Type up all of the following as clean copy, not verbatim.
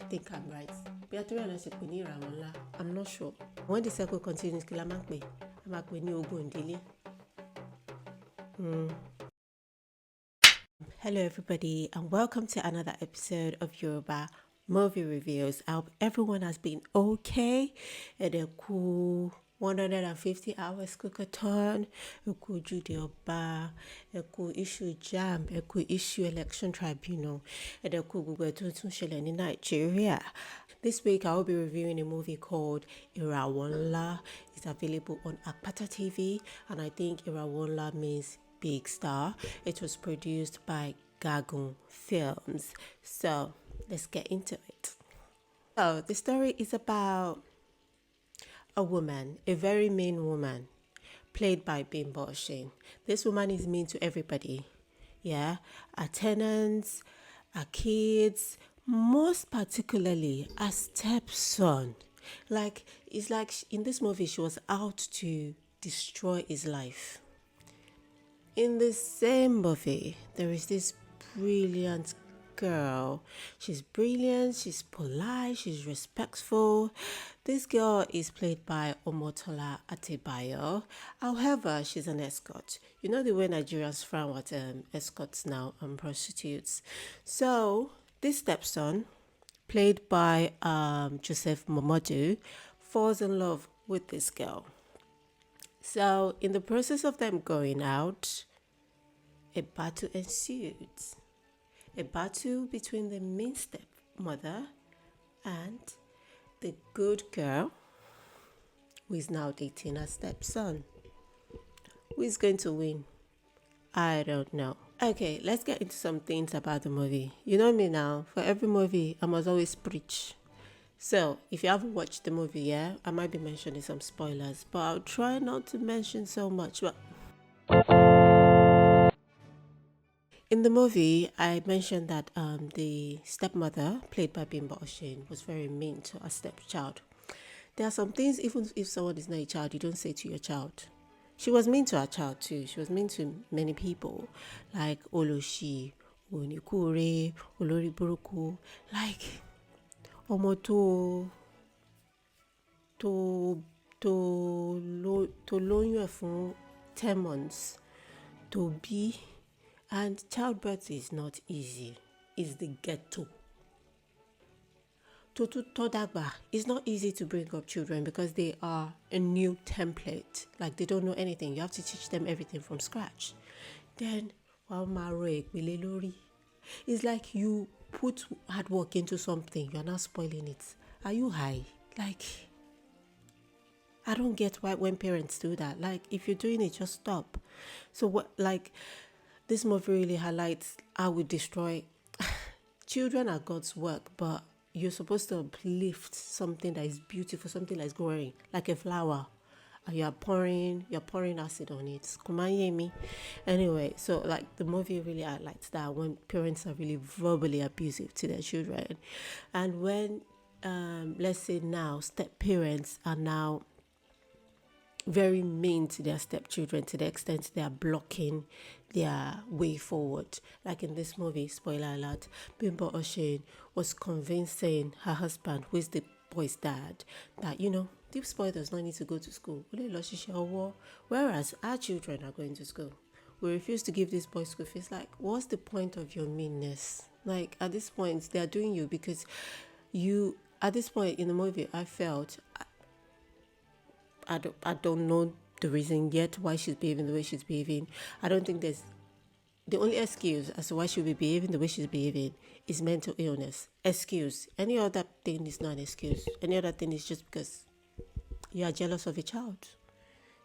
think I'm right. But Irawo Nla. I'm not sure. When the circle continues, kí la máa ń pè? A máa pè ní ogún ìdílé. Hello everybody and welcome to another episode of Yoruba movie reviews. I hope everyone has been okay. And a cool 150 hours cookathon, a cool Judy Oba, a cool issue jam, a cool issue election tribunal, and a cool Google in Nigeria. This week I will be reviewing a movie called Irawo Nla. It's available on Akpata TV, and I think Irawo Nla means big star. It was produced by Gagun Films. So let's get into it. So the story is about a woman, a very mean woman, played by Bimbo Oshin. This woman is mean to everybody. Yeah, our tenants, our kids, most particularly our stepson. It's like in this movie she was out to destroy his life. In the same movie, there is this brilliant girl. She's brilliant, she's polite, she's respectful. This girl is played by Omotola Adebayo. However, she's an escort. You know the way Nigerians frown at escorts now and prostitutes. So, this stepson, played by Joseph Momodu, falls in love with this girl. So, in the process of them going out, a battle ensued. A battle between the mean stepmother and the good girl who is now dating her stepson. Who is going to win? I don't know. Okay, let's get into some things about the movie. You know me now, for every movie, I must always preach. So, if you haven't watched the movie yet, I might be mentioning some spoilers, but I'll try not to mention so much. But in the movie, I mentioned that the stepmother, played by Bimbo Oshin, was very mean to her stepchild. There are some things, even if someone is not a child, you don't say to your child. She was mean to her child too. She was mean to many people, like Oloshi, Onikure, Olori Buruku, like Omoto, to lóyún ẹ̀ fún 10 months, to be. And childbirth is not easy. It's the ghetto. Todagba, it's not easy to bring up children because they are a new template. Like they don't know anything. You have to teach them everything from scratch. Then, it's like you put hard work into something. You're not spoiling it. Are you high? Like, I don't get why when parents do that. Like, if you're doing it, just stop. So what, like, this movie really highlights how we destroy. Children are God's work, but you're supposed to uplift something that is beautiful, something that is growing, like a flower. And you're pouring acid on it. Me. Anyway, so like the movie really highlights that when parents are really verbally abusive to their children. And when, let's say now, step parents are now very mean to their stepchildren to the extent they are blocking their way forward. Like in this movie, spoiler alert, Bimbo Oshin was convincing her husband, who is the boy's dad, that, you know, this boy does not need to go to school. Whereas our children are going to school. We refuse to give this boy school fees. Like, what's the point of your meanness? Like, at this point, they are doing you because at this point in the movie, I felt, I don't know the reason yet why she's behaving the way she's behaving. I don't think there's the only excuse as to why she'll be behaving the way she's behaving is mental illness. Excuse. Any other thing is not an excuse. Any other thing is just because you are jealous of a child.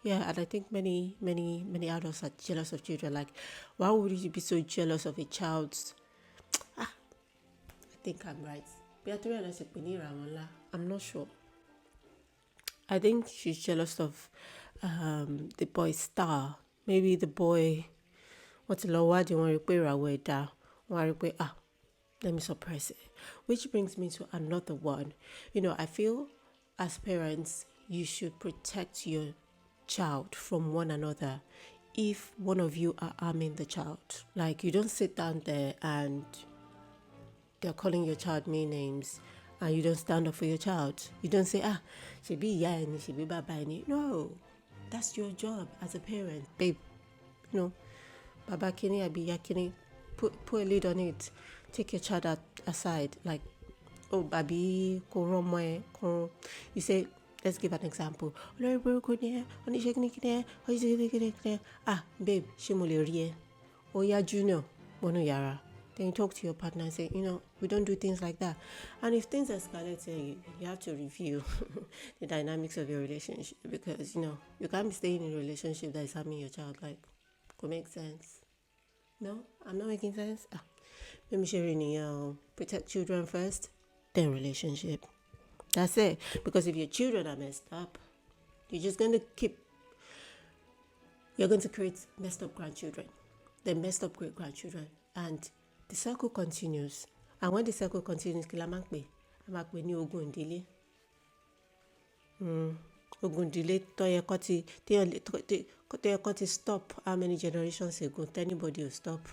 Yeah, and I think many adults are jealous of children. Like, why would you be so jealous of a child's? I think I'm right. I'm not sure. I think she's jealous of the boy's star. Maybe the boy wants to know why do you want to repair away da? Let me suppress it. Which brings me to another one. You know, I feel as parents, you should protect your child from one another if one of you are harming the child. Like, you don't sit down there and they're calling your child mean names and you don't stand up for your child. You don't say, she be yani, she be baba. No, that's your job as a parent, babe. Baba kini, abi yakini. Put a lid on it. Take your child aside. Like, oh, baby, you say, let's give an example. Babe, oh yeah, Junior, yara. Then you talk to your partner and say, we don't do things like that. And if things escalate, you have to review the dynamics of your relationship, because you can't be staying in a relationship that is harming your child. Like, could make sense. No, I'm not making sense. Let me share in protect children first, then relationship. That's it. Because if your children are messed up, you're going to create messed up grandchildren, then messed up great grandchildren, and the circle continues. And when the circle continues, ni ogun ìdílé. Ogun ìdílé tó yẹ kó ti stop how many generations ago? Anybody will stop.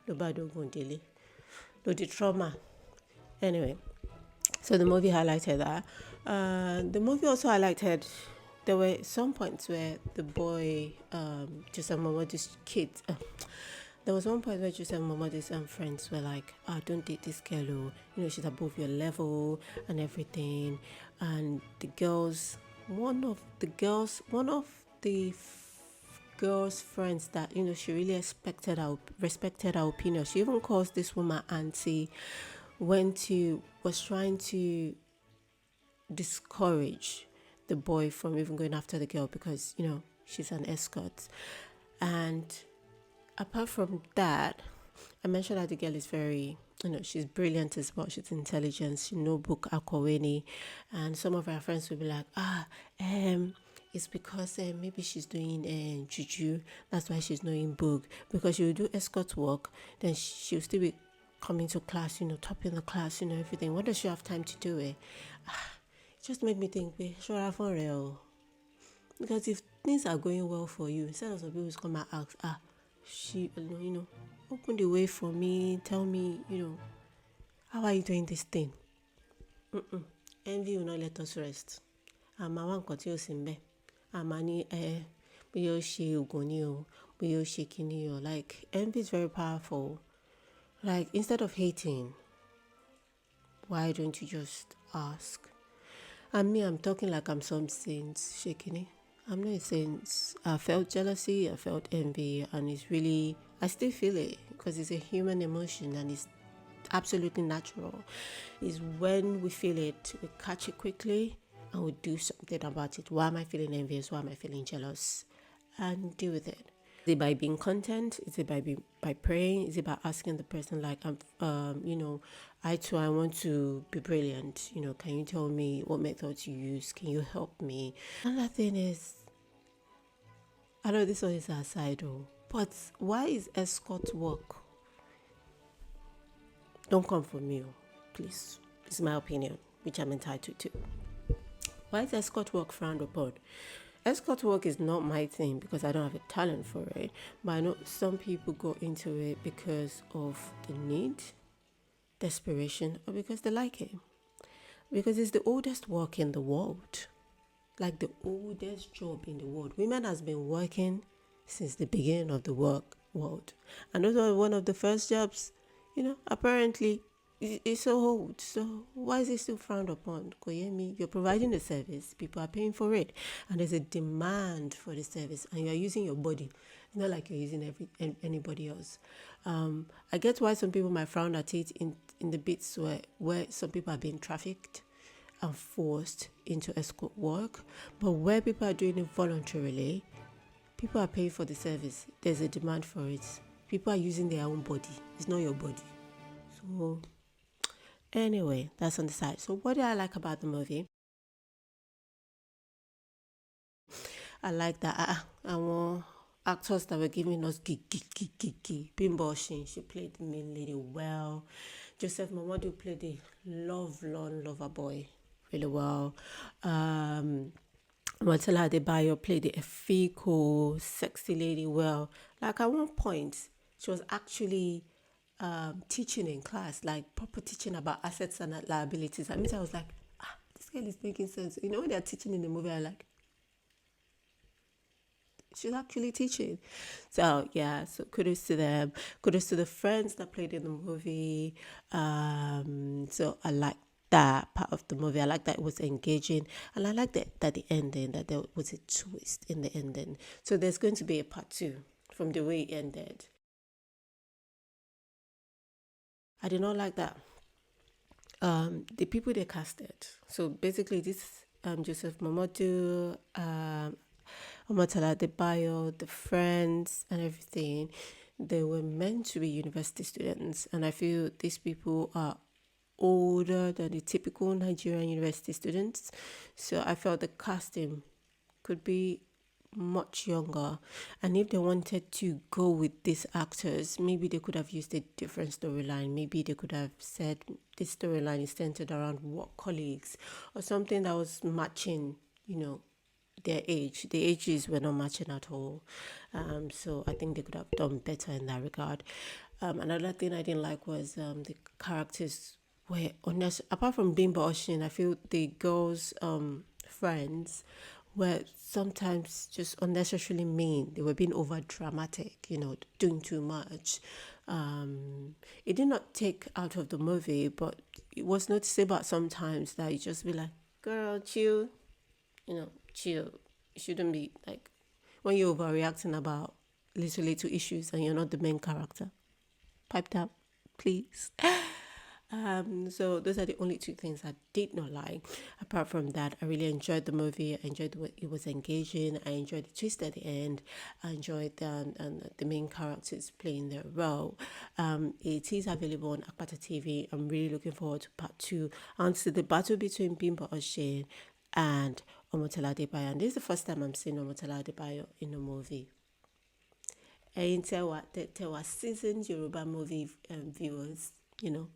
Nobody ogun ìdílé. The trauma. Anyway, so the movie highlighted that. The movie also highlighted there were some points where the boy, Joseph Momodu's kids, there was one point where Joseph Momodu's friends were like, don't date this girl, she's above your level and everything. And the girls, one of the girls' friends that she really respected her opinion. She even calls this woman auntie. Was trying to discourage the boy from even going after the girl because she's an escort. And apart from that, I mentioned that the girl is very, she's brilliant as well. She's intelligent. She knows book akọ̀wé, and some of her friends will be like, it's because maybe she's doing juju. That's why she's knowing book, because she will do escort work. Then she'll still be coming to class, topping the class, everything. When does she have time to do it? It just made me think, sure, for real. Because if things are going well for you, instead of some people come and ask, she, open the way for me, tell me, how are you doing this thing? Envy will not let us rest. I'm a one continue simbe. I'm ani like envy is very powerful. Like, instead of hating, why don't you just ask? And me, I'm talking like I'm some saint, shaking. I'm not a saint. I felt jealousy, I felt envy, and it's really, I still feel it because it's a human emotion and it's absolutely natural. Is when we feel it, we catch it quickly and we do something about it. Why am I feeling envious? Why am I feeling jealous? And deal with it. Is it by being content? Is it by praying? Is it by asking the person like, I want to be brilliant. Can you tell me what methods you use? Can you help me? Another thing is, I know this one is aside, but why is escort work? Don't come for me, please. It's my opinion, which I'm entitled to. Why is escort work frowned upon? Escort work is not my thing because I don't have a talent for it. But I know some people go into it because of the need, desperation, or because they like it. Because it's the oldest work in the world. Like the oldest job in the world. Women has been working since the beginning of the world. And those are one of the first jobs, apparently it's so old. So why is it still frowned upon? You're providing a service, people are paying for it, and there's a demand for the service, and you're using your body. It's not like you're using anybody else. I get why some people might frown at it in the bits where some people are being trafficked and forced into escort work, but where people are doing it voluntarily, people are paying for the service. There's a demand for it. People are using their own body. It's not your body. So anyway, that's on the side. So what do I like about the movie? I like that actors that were giving us Bimbo Shin, she played the main lady well. Joseph Momodu played the lovelorn lover boy really well. Matela Adebayo played the Efiko sexy lady well. Like at one point, she was actually teaching in class, like proper teaching about assets and liabilities. I mean, I was like, this girl is making sense. You know, when they're teaching in the movie, I like, she's actually teaching. So yeah, so kudos to them. Kudos to the friends that played in the movie. So I like that part of the movie. I like that it was engaging, and I like that the ending, that there was a twist in the ending. So there's going to be a part two from the way it ended. I did not like that. The people they casted. So basically, this Joseph Momodu, Omatala Debayo, the friends, and everything, they were meant to be university students, and I feel these people are older than the typical Nigerian university students. So I felt the casting could be much younger. And if they wanted to go with these actors, maybe they could have used a different storyline. Maybe they could have said this storyline is centered around work colleagues or something that was matching, you know, their age. The ages were not matching at all. So I think they could have done better in that regard. Another thing I didn't like was the characters were honest. Apart from Bimba Oshin, I feel the girls' friends were sometimes just unnecessarily mean. They were being over dramatic, you know, doing too much. It did not take out of the movie, but it was noticeable sometimes that you just be like, girl, chill, you know, chill. You shouldn't be like, when you're overreacting about literally two issues and you're not the main character. Pipe down, please. So those are the only two things I did not like. Apart from that, I really enjoyed the movie. I enjoyed the way it was engaging. I enjoyed the twist at the end. I enjoyed the main characters playing their role. It is available on Akpata TV. I'm really looking forward to part two. And to the battle between Bimbo Oshin and Omotola Adebayo. And this is the first time I'm seeing Omotola Adebayo in a movie. And tell what seasoned Yoruba movie viewers, you know,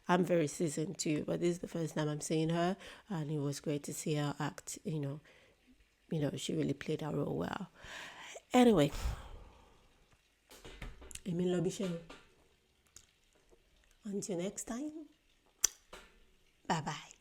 I'm very seasoned too, but this is the first time I'm seeing her, and it was great to see her act. She really played her role well. Anyway, until next time, bye bye.